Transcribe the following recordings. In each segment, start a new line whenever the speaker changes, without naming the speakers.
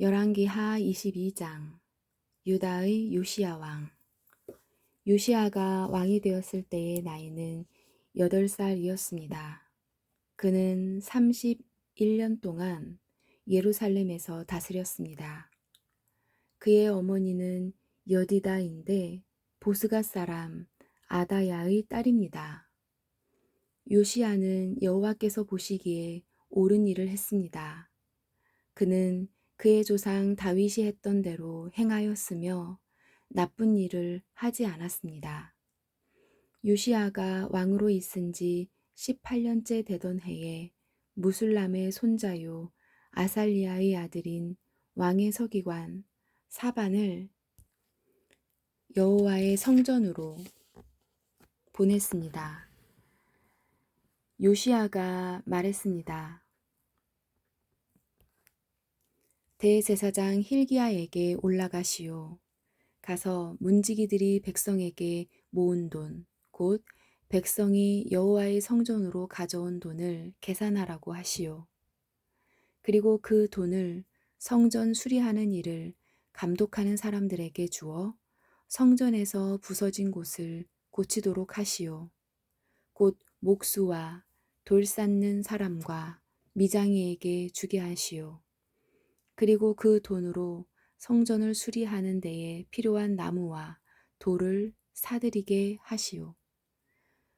열왕기하 22장. 유다의 요시야 왕. 요시야가 왕이 되었을 때의 나이는 8살이었습니다. 그는 31년 동안 예루살렘에서 다스렸습니다. 그의 어머니는 여디다인데 보스가 사람 아다야의 딸입니다. 요시야는 여호와께서 보시기에 옳은 일을 했습니다. 그는 그의 조상 다윗이 했던 대로 행하였으며 나쁜 일을 하지 않았습니다. 요시야가 왕으로 있은 지 18년째 되던 해에 무술람의 손자요 아살리아의 아들인 왕의 서기관 사반을 여호와의 성전으로 보냈습니다. 요시야가 말했습니다. 대제사장 힐기야에게 올라가시오. 가서 문지기들이 백성에게 모은 돈, 곧 백성이 여호와의 성전으로 가져온 돈을 계산하라고 하시오. 그리고 그 돈을 성전 수리하는 일을 감독하는 사람들에게 주어 성전에서 부서진 곳을 고치도록 하시오. 곧 목수와 돌 쌓는 사람과 미장이에게 주게 하시오. 그리고 그 돈으로 성전을 수리하는 데에 필요한 나무와 돌을 사들이게 하시오.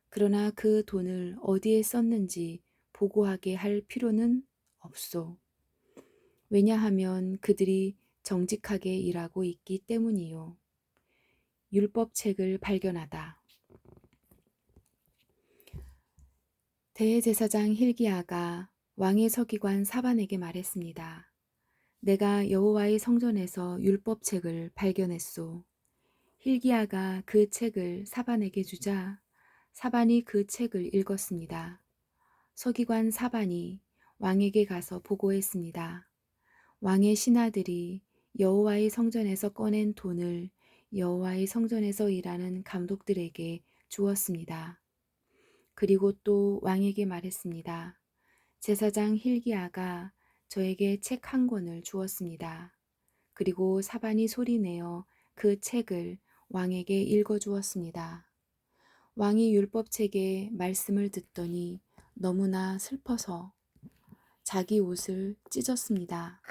그러나 그 돈을 어디에 썼는지 보고하게 할 필요는 없소. 왜냐하면 그들이 정직하게 일하고 있기 때문이요. 율법책을 발견하다. 대제사장 힐기야가 왕의 서기관 사반에게 말했습니다. 내가 여호와의 성전에서 율법책을 발견했소. 힐기야가 그 책을 사반에게 주자 사반이 그 책을 읽었습니다. 서기관 사반이 왕에게 가서 보고했습니다. 왕의 신하들이 여호와의 성전에서 꺼낸 돈을 여호와의 성전에서 일하는 감독들에게 주었습니다. 그리고 또 왕에게 말했습니다. 제사장 힐기야가 저에게 책 한 권을 주었습니다. 그리고 사반이 소리내어 그 책을 왕에게 읽어주었습니다. 왕이 율법책의 말씀을 듣더니 너무나 슬퍼서 자기 옷을 찢었습니다.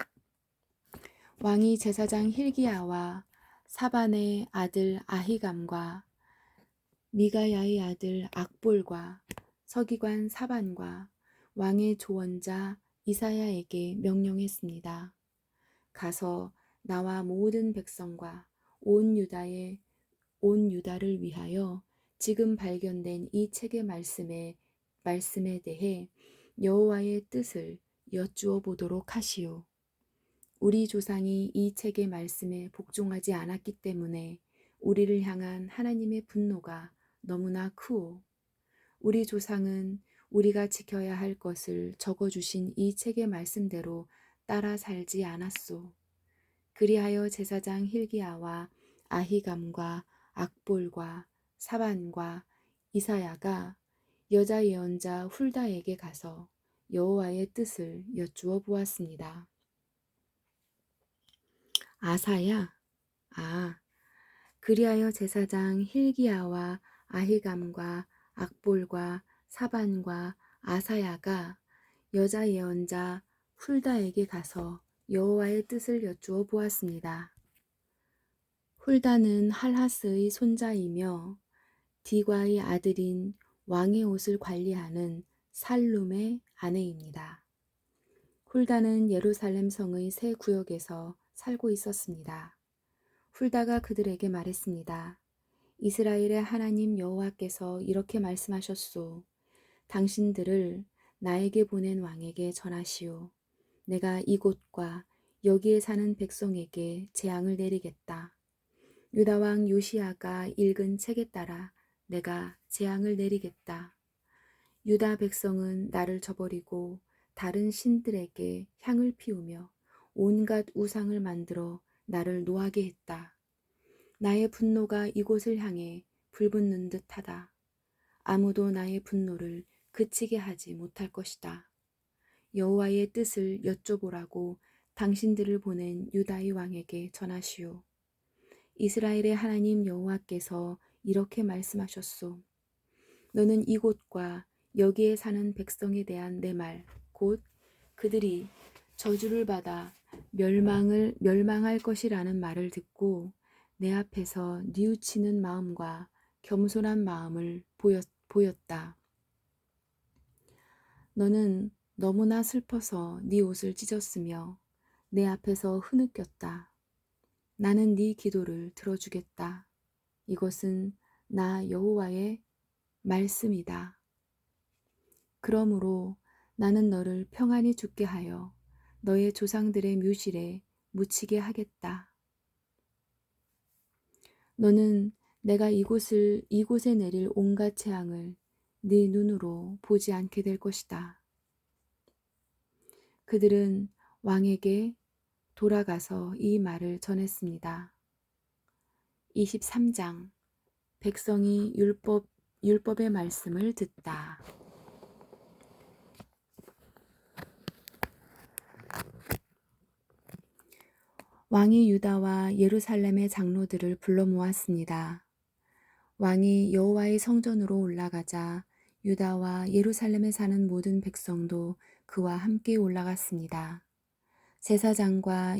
왕이 제사장 힐기야와 사반의 아들 아히감과 미가야의 아들 악볼과 서기관 사반과 왕의 조언자 이사야에게 명령했습니다. 가서 나와 모든 백성과 온 유다를 위하여 지금 발견된 이 책의 말씀에 대해 여호와의 뜻을 여쭈어 보도록 하시오. 우리 조상이 이 책의 말씀에 복종하지 않았기 때문에 우리를 향한 하나님의 분노가 너무나 크오. 우리 조상은 우리가 지켜야 할 것을 적어주신 이 책의 말씀대로 따라 살지 않았소. 그리하여 제사장 힐기야와 아히감과 악볼과 사반과 이사야가 여자 예언자 훌다에게 가서 여호와의 뜻을 여쭈어 보았습니다. 아사야? 그리하여 제사장 힐기야와 아히감과 악볼과 사반과 아사야가 여자 예언자 훌다에게 가서 여호와의 뜻을 여쭈어 보았습니다. 훌다는 할하스의 손자이며 디과의 아들인 왕의 옷을 관리하는 살룸의 아내입니다. 훌다는 예루살렘 성의 세 구역에서 살고 있었습니다. 훌다가 그들에게 말했습니다. 이스라엘의 하나님 여호와께서 이렇게 말씀하셨소. 당신들을 나에게 보낸 왕에게 전하시오. 내가 이곳과 여기에 사는 백성에게 재앙을 내리겠다. 유다 왕 요시야가 읽은 책에 따라 내가 재앙을 내리겠다. 유다 백성은 나를 저버리고 다른 신들에게 향을 피우며 온갖 우상을 만들어 나를 노하게 했다. 나의 분노가 이곳을 향해 불붙는 듯하다. 아무도 나의 분노를 그치게 하지 못할 것이다. 여호와의 뜻을 여쭤보라고 당신들을 보낸 유다의 왕에게 전하시오. 이스라엘의 하나님 여호와께서 이렇게 말씀하셨소. 너는 이곳과 여기에 사는 백성에 대한 내 말, 곧 그들이 저주를 받아 멸망할 것이라는 말을 듣고 내 앞에서 뉘우치는 마음과 겸손한 마음을 보였다. 너는 너무나 슬퍼서 네 옷을 찢었으며 내 앞에서 흐느꼈다. 나는 네 기도를 들어주겠다. 이것은 나 여호와의 말씀이다. 그러므로 나는 너를 평안히 죽게 하여 너의 조상들의 묘실에 묻히게 하겠다. 너는 내가 이곳에 내릴 온갖 재앙을 네 눈으로 보지 않게 될 것이다. 그들은 왕에게 돌아가서 이 말을 전했습니다. 23장 백성이 율법의 말씀을 듣다. 왕이 유다와 예루살렘의 장로들을 불러 모았습니다. 왕이 여호와의 성전으로 올라가자 유다와 예루살렘에 사는 모든 백성도 그와 함께 올라갔습니다. 제사장과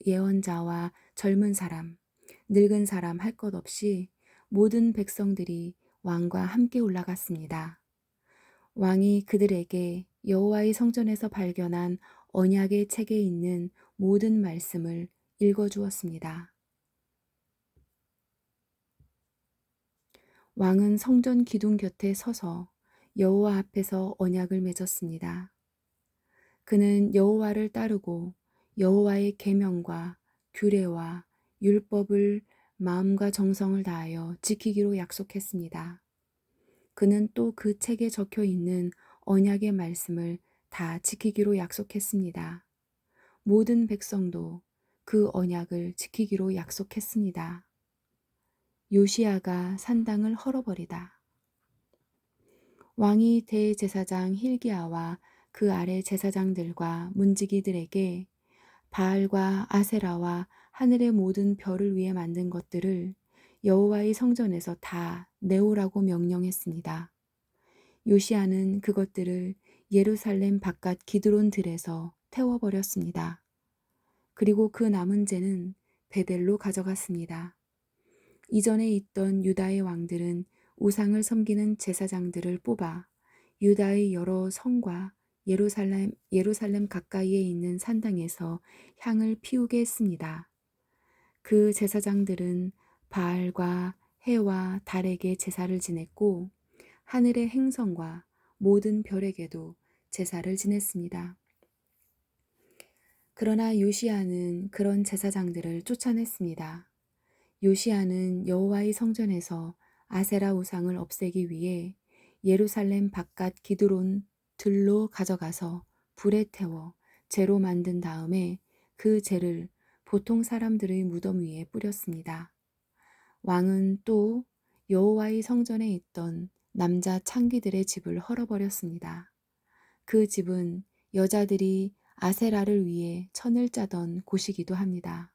예언자와 젊은 사람, 늙은 사람 할 것 없이 모든 백성들이 왕과 함께 올라갔습니다. 왕이 그들에게 여호와의 성전에서 발견한 언약의 책에 있는 모든 말씀을 읽어주었습니다. 왕은 성전 기둥 곁에 서서 여호와 앞에서 언약을 맺었습니다. 그는 여호와를 따르고 여호와의 계명과 규례와 율법을 마음과 정성을 다하여 지키기로 약속했습니다. 그는 또 그 책에 적혀 있는 언약의 말씀을 다 지키기로 약속했습니다. 모든 백성도 그 언약을 지키기로 약속했습니다. 요시야가 산당을 헐어버리다. 왕이 대제사장 hil기야와 그 아래 제사장들과 문지기들에게 바알과 아세라와 하늘의 모든 별을 위해 만든 것들을 여호와의 성전에서 다 내오라고 명령했습니다. 요시야는 그것들을 예루살렘 바깥 기드론 들에서 태워버렸습니다. 그리고 그 남은 재는 베델로 가져갔습니다. 이전에 있던 유다의 왕들은 우상을 섬기는 제사장들을 뽑아 유다의 여러 성과 예루살렘 가까이에 있는 산당에서 향을 피우게 했습니다. 그 제사장들은 바알과 해와 달에게 제사를 지냈고 하늘의 행성과 모든 별에게도 제사를 지냈습니다. 그러나 요시야는 그런 제사장들을 쫓아냈습니다. 요시야는 여호와의 성전에서 아세라 우상을 없애기 위해 예루살렘 바깥 기드론 들로 가져가서 불에 태워 재로 만든 다음에 그 재를 보통 사람들의 무덤 위에 뿌렸습니다. 왕은 또 여호와의 성전에 있던 남자 창기들의 집을 헐어버렸습니다. 그 집은 여자들이 아세라를 위해 천을 짜던 곳이기도 합니다.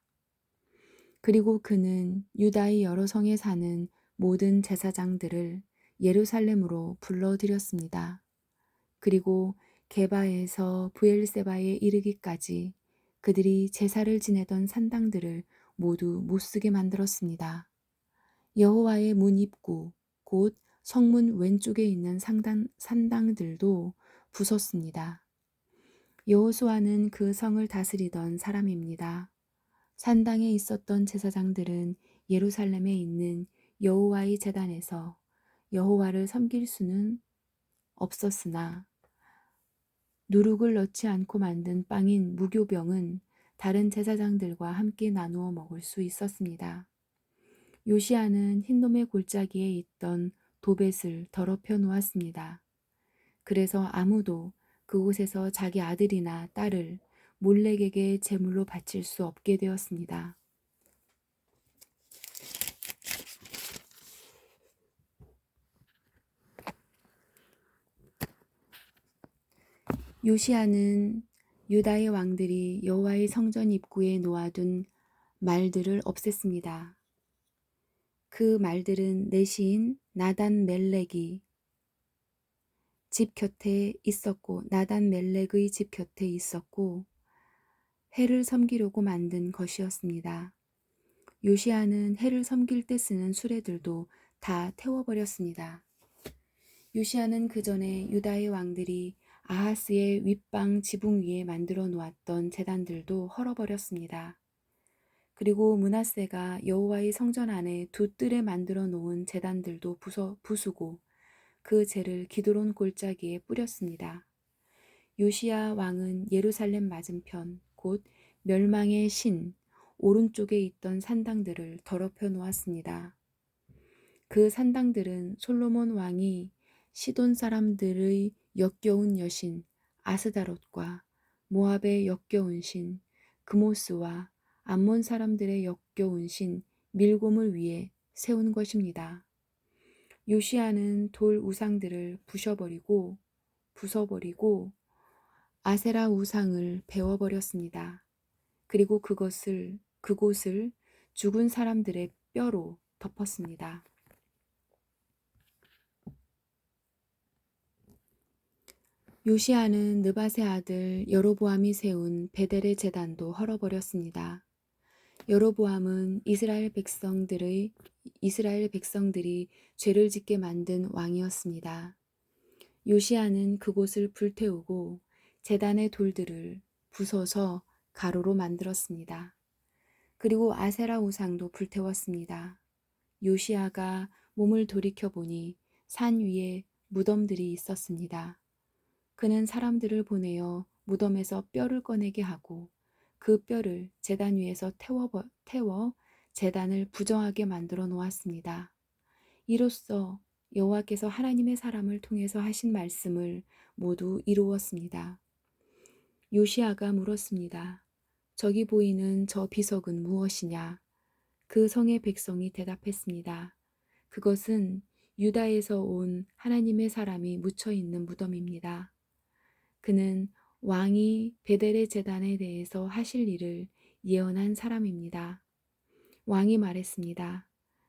그리고 그는 유다의 여러 성에 사는 모든 제사장들을 예루살렘으로 불러들였습니다. 그리고 게바에서 브엘세바에 이르기까지 그들이 제사를 지내던 산당들을 모두 못쓰게 만들었습니다. 여호와의 문 입구, 곧 성문 왼쪽에 있는 산당들도 부쉈습니다. 여호수아는 그 성을 다스리던 사람입니다. 산당에 있었던 제사장들은 예루살렘에 있는 여호와의 제단에서 여호와를 섬길 수는 없었으나 누룩을 넣지 않고 만든 빵인 무교병은 다른 제사장들과 함께 나누어 먹을 수 있었습니다. 요시야는 흰돔의 골짜기에 있던 도벳을 더럽혀 놓았습니다. 그래서 아무도 그곳에서 자기 아들이나 딸을 몰렉에게 제물로 바칠 수 없게 되었습니다. 요시야는 유다의 왕들이 여호와의 성전 입구에 놓아둔 말들을 없앴습니다. 그 말들은 내시인 나단 멜렉이 집 곁에 있었고 나단 멜렉의 집 곁에 있었고 해를 섬기려고 만든 것이었습니다. 요시아는 해를 섬길 때 쓰는 수레들도 다 태워버렸습니다. 요시아는 그 전에 유다의 왕들이 아하스의 윗방 지붕 위에 만들어 놓았던 제단들도 헐어버렸습니다. 그리고 므낫세가 여호와의 성전 안에 두 뜰에 만들어 놓은 제단들도 부수고 그 재를 기드론 골짜기에 뿌렸습니다. 요시야 왕은 예루살렘 맞은편 곧 멸망의 신 오른쪽에 있던 산당들을 더럽혀 놓았습니다. 그 산당들은 솔로몬 왕이 시돈 사람들의 역겨운 여신 아스다롯과 모압의 역겨운 신 그모스와 암몬 사람들의 역겨운 신 밀곰을 위해 세운 것입니다. 요시아는 돌 우상들을 부숴버리고 아세라 우상을 베어버렸습니다. 그리고 그곳을 죽은 사람들의 뼈로 덮었습니다. 요시아는 느밧의 아들 여로보암이 세운 베델의 제단도 헐어버렸습니다. 여로보암은 이스라엘 백성들이 죄를 짓게 만든 왕이었습니다. 요시아는 그곳을 불태우고 제단의 돌들을 부숴서 가로로 만들었습니다. 그리고 아세라 우상도 불태웠습니다. 요시아가 몸을 돌이켜보니 산 위에 무덤들이 있었습니다. 그는 사람들을 보내어 무덤에서 뼈를 꺼내게 하고 그 뼈를 제단 위에서 태워 제단을 부정하게 만들어 놓았습니다. 이로써 여호와께서 하나님의 사람을 통해서 하신 말씀을 모두 이루었습니다. 요시아가 물었습니다. 저기 보이는 저 비석은 무엇이냐? 그 성의 백성이 대답했습니다. 그것은 유다에서 온 하나님의 사람이 묻혀 있는 무덤입니다. 그는 왕이 베델의 제단에 대해서 하실 일을 예언한 사람입니다. 왕이 말했습니다.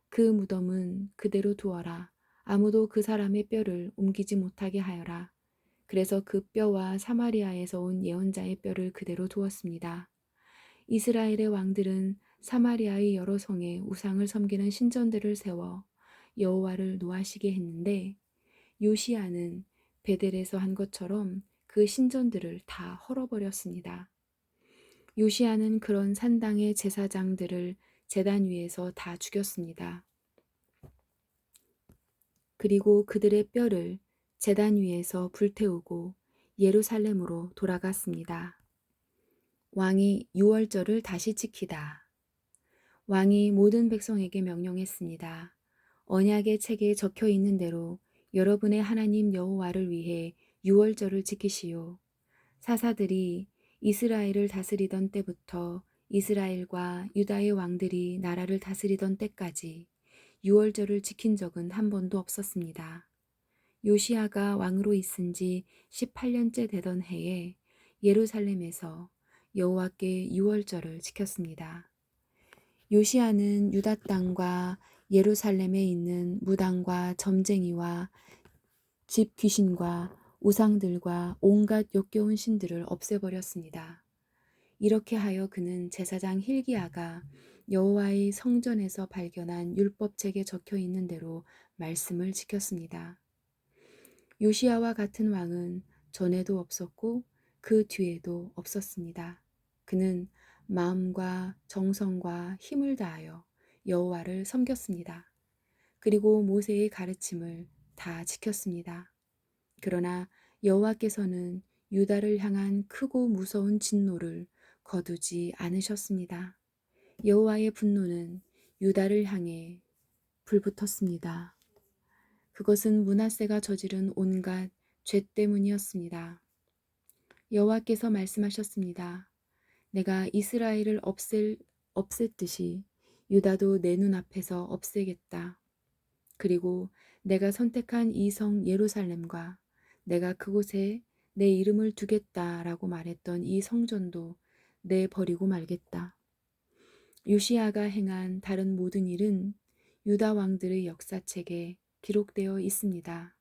그 무덤은 그대로 두어라. 아무도 그 사람의 뼈를 옮기지 못하게 하여라. 그래서 그 뼈와 사마리아에서 온 예언자의 뼈를 그대로 두었습니다. 이스라엘의 왕들은 사마리아의 여러 성에 우상을 섬기는 신전들을 세워 여호와를 노하시게 했는데 요시아는 베델에서 한 것처럼 그 신전들을 다 헐어버렸습니다. 요시아는 그런 산당의 제사장들을 제단 위에서 다 죽였습니다. 그리고 그들의 뼈를 제단 위에서 불태우고 예루살렘으로 돌아갔습니다. 왕이 유월절을 다시 지키다. 왕이 모든 백성에게 명령했습니다. 언약의 책에 적혀 있는 대로 여러분의 하나님 여호와를 위해 유월절을 지키시오. 사사들이 이스라엘을 다스리던 때부터 이스라엘과 유다의 왕들이 나라를 다스리던 때까지 유월절을 지킨 적은 한 번도 없었습니다. 요시아가 왕으로 있은 지 18년째 되던 해에 예루살렘에서 여호와께 유월절을 지켰습니다. 요시아는 유다 땅과 예루살렘에 있는 무당과 점쟁이와 집 귀신과 우상들과 온갖 역겨운 신들을 없애버렸습니다. 이렇게 하여 그는 제사장 hil기야가 여호와의 성전에서 발견한 율법책에 적혀 있는 대로 말씀을 지켰습니다. 요시아와 같은 왕은 전에도 없었고 그 뒤에도 없었습니다. 그는 마음과 정성과 힘을 다하여 여호와를 섬겼습니다. 그리고 모세의 가르침을 다 지켰습니다. 그러나 여호와께서는 유다를 향한 크고 무서운 진노를 거두지 않으셨습니다. 여호와의 분노는 유다를 향해 불붙었습니다. 그것은 므낫세가 저지른 온갖 죄 때문이었습니다. 여호와께서 말씀하셨습니다. 내가 이스라엘을 없앴듯이 유다도 내 눈앞에서 없애겠다. 그리고 내가 선택한 이 성 예루살렘과 내가 그곳에 내 이름을 두겠다라고 말했던 이 성전도 내버리고 말겠다. 요시야가 행한 다른 모든 일은 유다 왕들의 역사책에 기록되어 있습니다.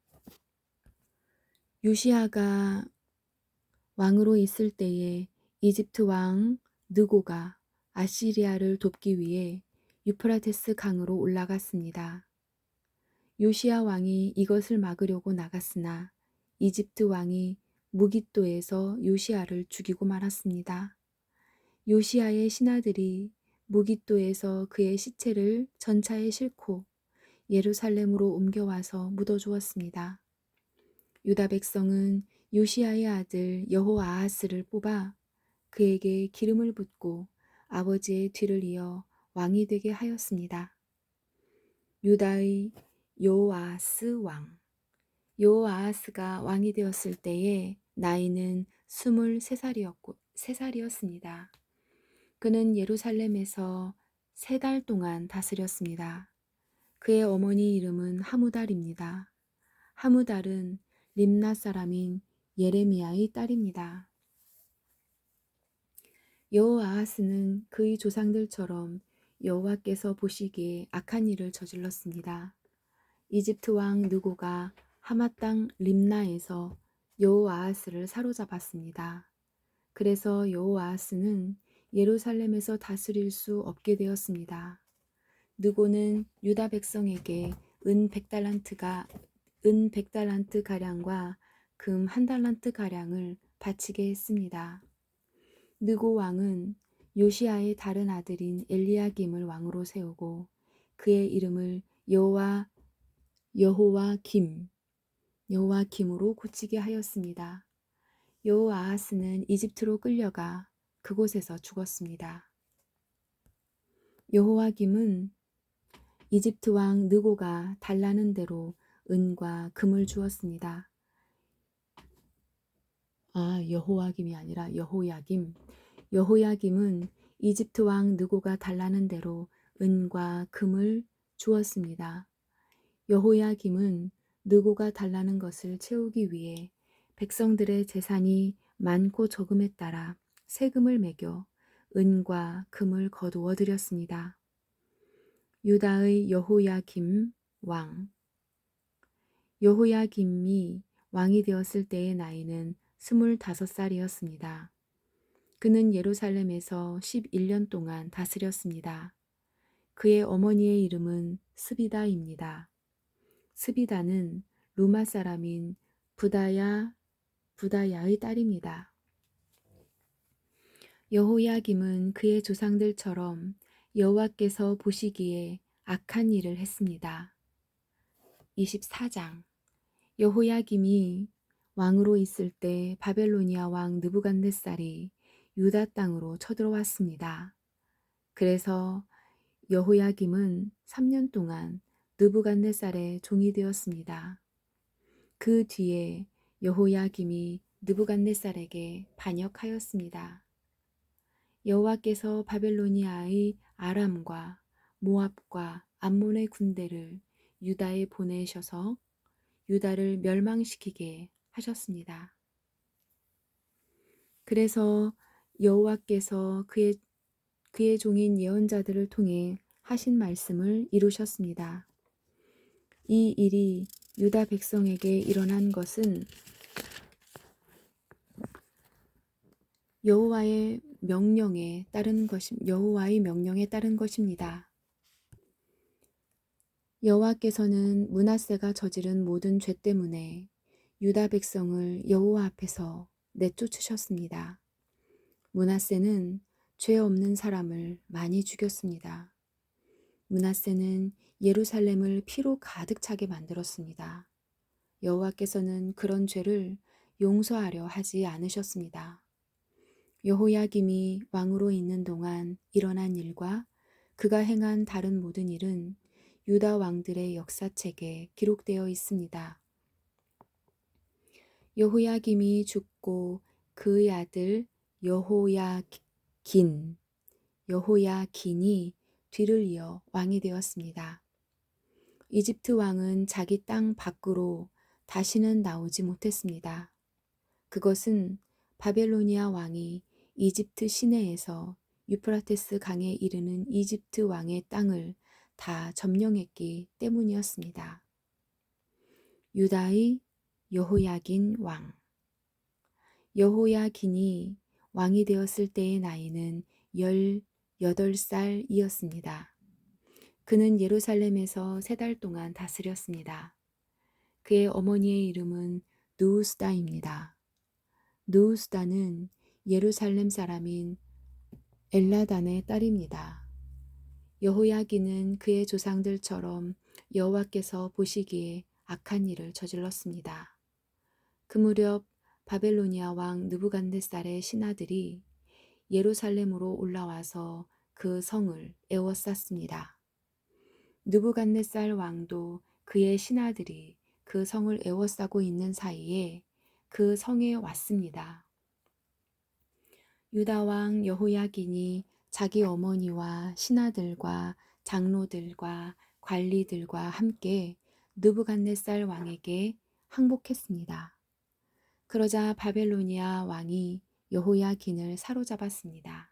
요시야가 왕으로 있을 때에 이집트 왕 느고가 아시리아를 돕기 위해 유프라테스 강으로 올라갔습니다. 요시야 왕이 이것을 막으려고 나갔으나 이집트 왕이 무깃도에서 요시야를 죽이고 말았습니다. 요시야의 신하들이 무깃도에서 그의 시체를 전차에 싣고 예루살렘으로 옮겨와서 묻어주었습니다. 유다 백성은 요시야의 아들 여호아하스를 뽑아 그에게 기름을 붓고 아버지의 뒤를 이어 왕이 되게 하였습니다. 유다의 요아스 왕. 요아하스가 왕이 되었을 때에 나이는 23살이었습니다. 그는 예루살렘에서 3달 동안 다스렸습니다. 그의 어머니 이름은 하무달입니다. 하무달은 림나 사람인 예레미야의 딸입니다. 여호아하스는 그의 조상들처럼 여호와께서 보시기에 악한 일을 저질렀습니다. 이집트 왕 느고가 하마 땅 림나에서 여호아하스를 사로잡았습니다. 그래서 여호아하스는 예루살렘에서 다스릴 수 없게 되었습니다. 느고는 유다 백성에게 은 100달란트 가량과 금 1달란트 가량을 바치게 했습니다. 느고 왕은 요시야의 다른 아들인 엘리야김을 왕으로 세우고 그의 이름을 여호와김으로 고치게 하였습니다. 여호아하스는 이집트로 끌려가 그곳에서 죽었습니다. 여호와김은 이집트 왕 느고가 달라는 대로 은과 금을 주었습니다. 여호와김이 아니라 여호야김. 여호야김은 이집트 왕 느고가 달라는 대로 은과 금을 주었습니다. 여호야김은 느고가 달라는 것을 채우기 위해 백성들의 재산이 많고 적음에 따라 세금을 매겨 은과 금을 거두어 드렸습니다. 유다의 여호야김 왕. 여호야김이 왕이 되었을 때의 나이는 25살이었습니다. 그는 예루살렘에서 11년 동안 다스렸습니다. 그의 어머니의 이름은 스비다입니다. 스비다는 루마 사람인 부다야의 딸입니다. 여호야김은 그의 조상들처럼 여호와께서 보시기에 악한 일을 했습니다. 24장. 여호야김이 왕으로 있을 때 바벨로니아 왕 느부갓네살이 유다 땅으로 쳐들어왔습니다. 그래서 여호야김은 3년 동안 느부갓네살의 종이 되었습니다. 그 뒤에 여호야김이 느부갓네살에게 반역하였습니다. 여호와께서 바벨로니아의 아람과 모압과 암몬의 군대를 유다에 보내셔서 유다를 멸망시키게 하셨습니다. 그래서 여호와께서 그의 종인 예언자들을 통해 하신 말씀을 이루셨습니다. 이 일이 유다 백성에게 일어난 것은 여호와의 명령에 따른 것입니다. 여호와께서는 므낫세가 저지른 모든 죄 때문에 유다 백성을 여호와 앞에서 내쫓으셨습니다. 므낫세는 죄 없는 사람을 많이 죽였습니다. 므낫세는 예루살렘을 피로 가득 차게 만들었습니다. 여호와께서는 그런 죄를 용서하려 하지 않으셨습니다. 여호야김이 왕으로 있는 동안 일어난 일과 그가 행한 다른 모든 일은 유다 왕들의 역사책에 기록되어 있습니다. 여호야김이 죽고 그의 아들 여호야긴이 뒤를 이어 왕이 되었습니다. 이집트 왕은 자기 땅 밖으로 다시는 나오지 못했습니다. 그것은 바벨로니아 왕이 이집트 시내에서 유프라테스 강에 이르는 이집트 왕의 땅을 다 점령했기 때문이었습니다. 유다의 여호야긴 왕. 여호야긴이 왕이 되었을 때의 나이는 18살이었습니다. 그는 예루살렘에서 3달 동안 다스렸습니다. 그의 어머니의 이름은 누우스다입니다. 누우스다는 예루살렘 사람인 엘라단의 딸입니다. 여호야긴은 그의 조상들처럼 여호와께서 보시기에 악한 일을 저질렀습니다. 그 무렵 바벨로니아 왕 느부갓네살의 신하들이 예루살렘으로 올라와서 그 성을 에워쌌습니다. 느부갓네살 왕도 그의 신하들이 그 성을 에워싸고 있는 사이에 그 성에 왔습니다. 유다 왕 여호야긴이 자기 어머니와 신하들과 장로들과 관리들과 함께 느부갓네살 왕에게 항복했습니다. 그러자 바벨로니아 왕이 여호야긴을 사로잡았습니다.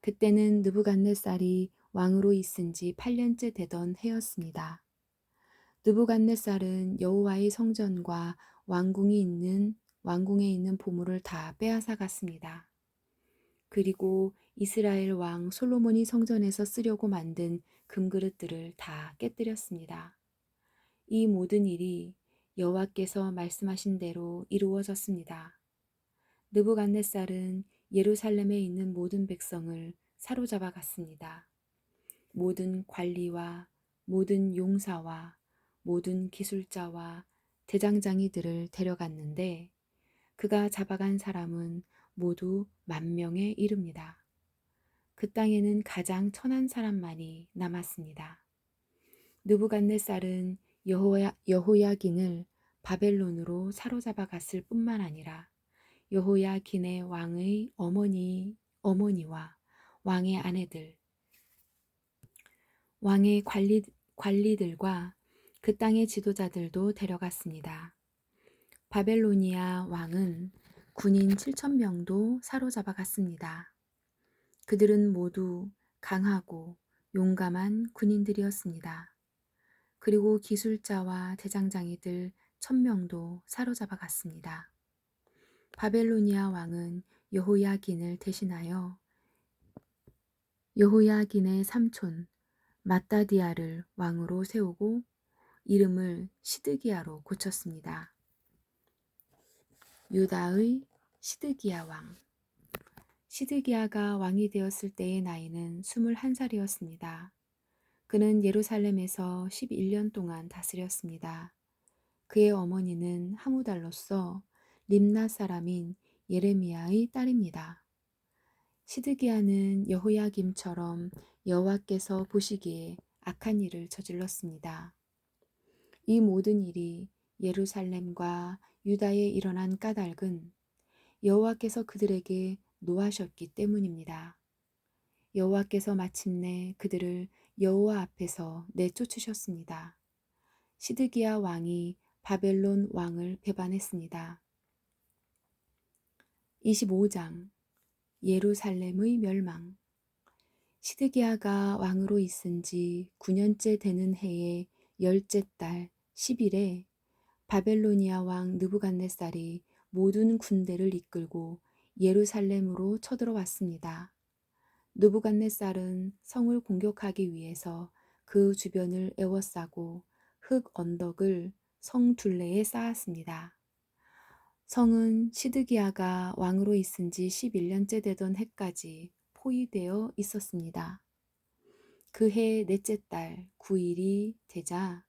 그때는 느부갓네살이 왕으로 있은 지 8년째 되던 해였습니다. 느부갓네살은 여호와의 성전과 왕궁에 있는 보물을 다 빼앗아 갔습니다. 그리고 이스라엘 왕 솔로몬이 성전에서 쓰려고 만든 금그릇들을 다 깨뜨렸습니다. 이 모든 일이 여호와께서 말씀하신 대로 이루어졌습니다. 느부갓네살은 예루살렘에 있는 모든 백성을 사로잡아 갔습니다. 모든 관리와 모든 용사와 모든 기술자와 대장장이들을 데려갔는데 그가 잡아간 사람은 모두 10,000명에 이릅니다. 그 땅에는 가장 천한 사람만이 남았습니다. 느부갓네살은 여호야긴을 바벨론으로 사로잡아 갔을 뿐만 아니라 여호야긴의 왕의 어머니와 왕의 아내들, 왕의 관리들과 그 땅의 지도자들도 데려갔습니다. 바벨로니아 왕은 군인 7,000명도 사로잡아 갔습니다. 그들은 모두 강하고 용감한 군인들이었습니다. 그리고 기술자와 대장장이들 1,000명도 사로잡아 갔습니다. 바벨로니아 왕은 여호야긴을 대신하여 여호야긴의 삼촌 마따디아를 왕으로 세우고 이름을 시드기야로 고쳤습니다. 유다의 시드기야 왕. 시드기야가 왕이 되었을 때의 나이는 21살이었습니다. 그는 예루살렘에서 11년 동안 다스렸습니다. 그의 어머니는 하무달로서 림나 사람인 예레미야의 딸입니다. 시드기야는 여호야김처럼 여호와께서 보시기에 악한 일을 저질렀습니다. 이 모든 일이 예루살렘과 유다에 일어난 까닭은 여호와께서 그들에게 노하셨기 때문입니다. 여호와께서 마침내 그들을 여호와 앞에서 내쫓으셨습니다. 시드기야 왕이 바벨론 왕을 배반했습니다. 25장 예루살렘의 멸망. 시드기야가 왕으로 있은 지 9년째 되는 해의 10째 달 10일에 바벨로니아 왕 느부갓네살이 모든 군대를 이끌고 예루살렘으로 쳐들어왔습니다. 느부갓네살은 성을 공격하기 위해서 그 주변을 에워싸고 흙 언덕을 성 둘레에 쌓았습니다. 성은 시드기야가 왕으로 있은 지 11년째 되던 해까지 포위되어 있었습니다. 그 해 넷째 달 9일이 되자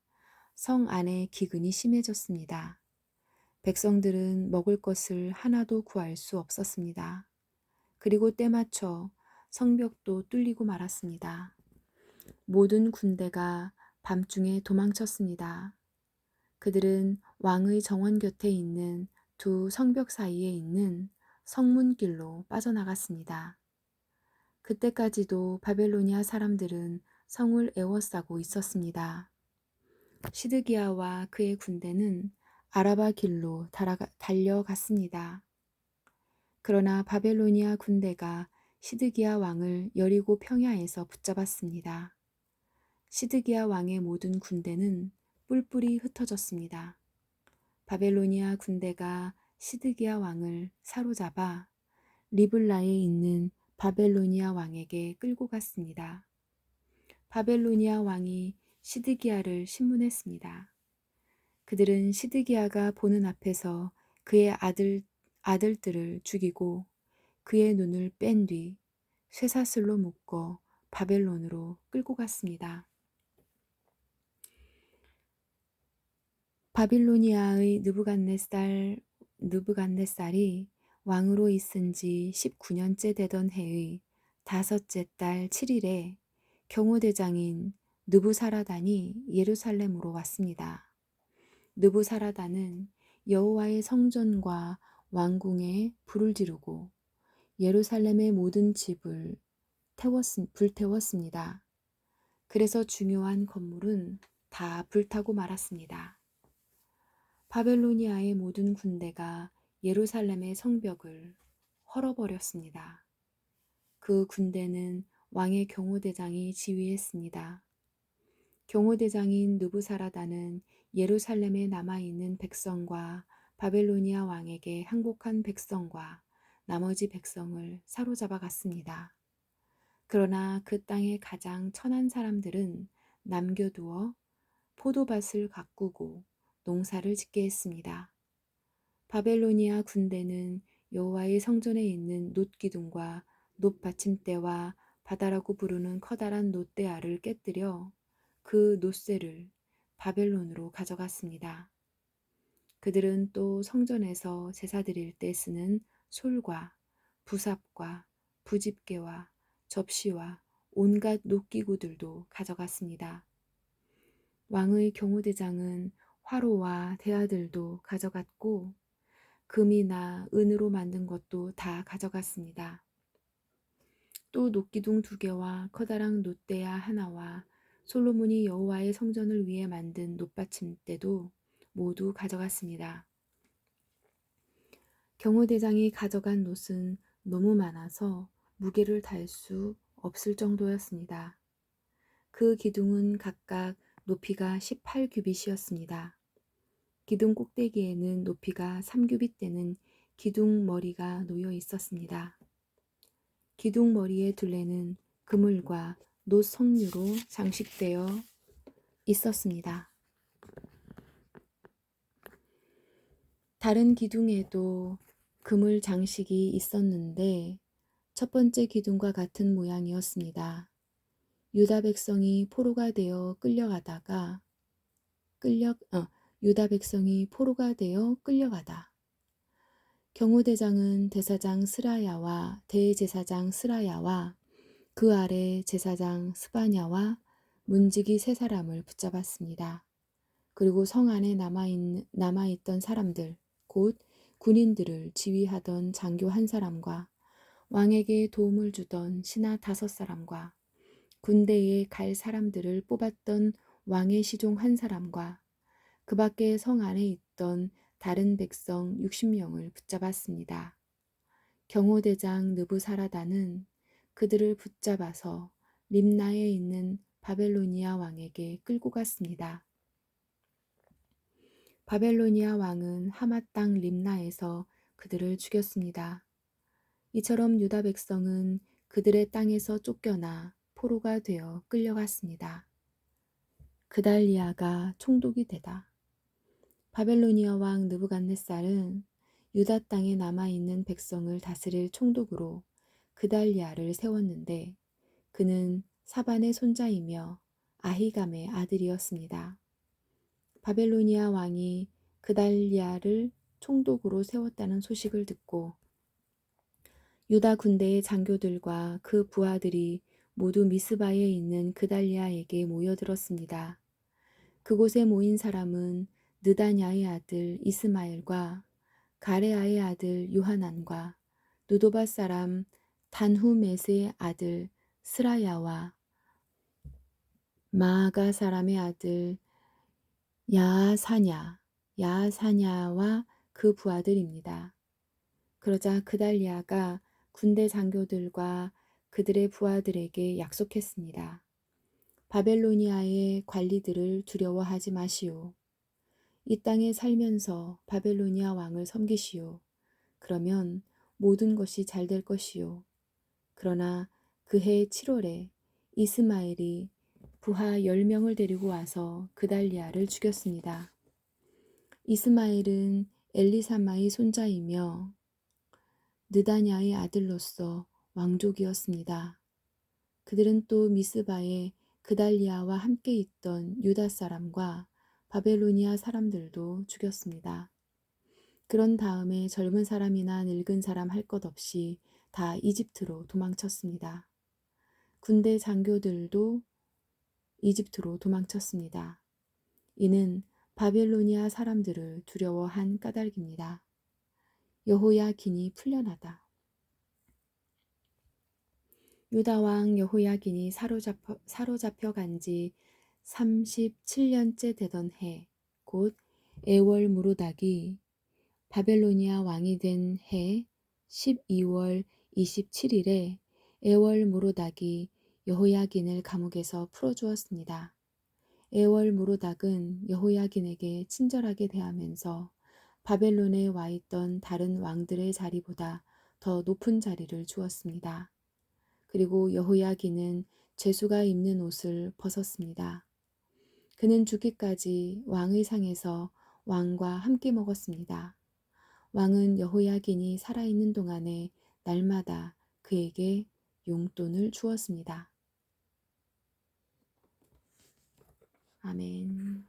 성 안에 기근이 심해졌습니다. 백성들은 먹을 것을 하나도 구할 수 없었습니다. 그리고 때맞춰 성벽도 뚫리고 말았습니다. 모든 군대가 밤중에 도망쳤습니다. 그들은 왕의 정원 곁에 있는 두 성벽 사이에 있는 성문길로 빠져나갔습니다. 그때까지도 바벨로니아 사람들은 성을 에워싸고 있었습니다. 시드기야와 그의 군대는 아라바 길로 달려갔습니다. 그러나 바벨로니아 군대가 시드기야 왕을 여리고 평야에서 붙잡았습니다. 시드기야 왕의 모든 군대는 뿔뿔이 흩어졌습니다. 바벨로니아 군대가 시드기야 왕을 사로잡아 리블라에 있는 바벨로니아 왕에게 끌고 갔습니다. 바벨로니아 왕이 시드기야를 신문했습니다. 그들은 시드기야가 보는 앞에서 그의 아들들을 죽이고 그의 눈을 뺀 뒤 쇠사슬로 묶어 바벨론으로 끌고 갔습니다. 바빌로니아의 느부갓네살이 왕으로 있은 지 19년째 되던 해의 다섯째 달 7일에 경호대장인 느부사라단이 예루살렘으로 왔습니다. 느부사라단은 여호와의 성전과 왕궁에 불을 지르고 예루살렘의 모든 집을 불태웠습니다. 그래서 중요한 건물은 다 불타고 말았습니다. 바벨로니아의 모든 군대가 예루살렘의 성벽을 헐어버렸습니다. 그 군대는 왕의 경호대장이 지휘했습니다. 경호대장인 느부사라단은 예루살렘에 남아있는 백성과 바벨로니아 왕에게 항복한 백성과 나머지 백성을 사로잡아 갔습니다. 그러나 그 땅의 가장 천한 사람들은 남겨두어 포도밭을 가꾸고 농사를 짓게 했습니다. 바벨로니아 군대는 여호와의 성전에 있는 놋기둥과 놋받침대와 바다라고 부르는 커다란 놋대알을 깨뜨려 그 놋새를 바벨론으로 가져갔습니다. 그들은 또 성전에서 제사 드릴 때 쓰는 솔과 부삽과 부집게와 접시와 온갖 놋기구들도 가져갔습니다. 왕의 경호대장은 화로와 대야들도 가져갔고 금이나 은으로 만든 것도 다 가져갔습니다. 또 놋기둥 2개와 커다란 놋대야 하나와 솔로몬이 여호와의 성전을 위해 만든 놋받침대도 모두 가져갔습니다. 경호대장이 가져간 놋은 너무 많아서 무게를 달 수 없을 정도였습니다. 그 기둥은 각각 높이가 18규빗이었습니다. 기둥 꼭대기에는 높이가 3규빗 되는 기둥 머리가 놓여 있었습니다. 기둥 머리의 둘레는 그물과 놋 석류로 장식되어 있었습니다. 다른 기둥에도 그물 장식이 있었는데 첫 번째 기둥과 같은 모양이었습니다. 유다 백성이 포로가 되어 끌려가다 경호대장은 대사장 스라야와 대제사장 스라야와 그 아래 제사장 스바냐와 문지기 3사람을 붙잡았습니다. 그리고 성 안에 남아있던 사람들, 곧 군인들을 지휘하던 장교 1사람과 왕에게 도움을 주던 신하 5사람과 군대에 갈 사람들을 뽑았던 왕의 시종 1사람과 그 밖에 성 안에 있던 다른 백성 60명을 붙잡았습니다. 경호대장 느부사라단은 그들을 붙잡아서 림나에 있는 바벨로니아 왕에게 끌고 갔습니다. 바벨로니아 왕은 하마 땅 림나에서 그들을 죽였습니다. 이처럼 유다 백성은 그들의 땅에서 쫓겨나 포로가 되어 끌려갔습니다. 그달리아가 총독이 되다. 바벨로니아 왕 느부갓네살은 유다 땅에 남아있는 백성을 다스릴 총독으로 그달리아를 세웠는데 그는 사반의 손자이며 아히감의 아들이었습니다. 바벨로니아 왕이 그달리아를 총독으로 세웠다는 소식을 듣고 유다 군대의 장교들과 그 부하들이 모두 미스바에 있는 그달리아에게 모여들었습니다. 그곳에 모인 사람은 느다냐의 아들 이스마엘과 가레아의 아들 요하난과 누도바 사람 단후메스의 아들 스라야와 마아가 사람의 아들 야사냐 야사냐와 그 부하들입니다. 그러자 그달리아가 군대 장교들과 그들의 부하들에게 약속했습니다. 바벨로니아의 관리들을 두려워하지 마시오. 이 땅에 살면서 바벨로니아 왕을 섬기시오. 그러면 모든 것이 잘 될 것이요. 그러나 그해 7월에 이스마엘이 부하 10명을 데리고 와서 그달리아를 죽였습니다. 이스마엘은 엘리사마의 손자이며 느다냐의 아들로서 왕족이었습니다. 그들은 또 미스바에 그달리아와 함께 있던 유다 사람과 바벨로니아 사람들도 죽였습니다. 그런 다음에 젊은 사람이나 늙은 사람 할 것 없이 다 이집트로 도망쳤습니다. 군대 장교들도 이집트로 도망쳤습니다. 이는 바벨로니아 사람들을 두려워한 까닭입니다. 여호야긴이 풀려나다. 유다 왕 여호야긴이 사로잡혀 간 지 37년째 되던 해, 곧 에월 무로닥이 바벨로니아 왕이 된 해 12월 27일에 에월 무로닥이 여호야긴을 감옥에서 풀어주었습니다. 에월 무로닥은 여호야긴에게 친절하게 대하면서 바벨론에 와 있던 다른 왕들의 자리보다 더 높은 자리를 주었습니다. 그리고 여호야긴은 제수가 입는 옷을 벗었습니다. 그는 죽기까지 왕의 상에서 왕과 함께 먹었습니다. 왕은 여호야긴이 살아있는 동안에 날마다 그에게 용돈을 주었습니다. 아멘.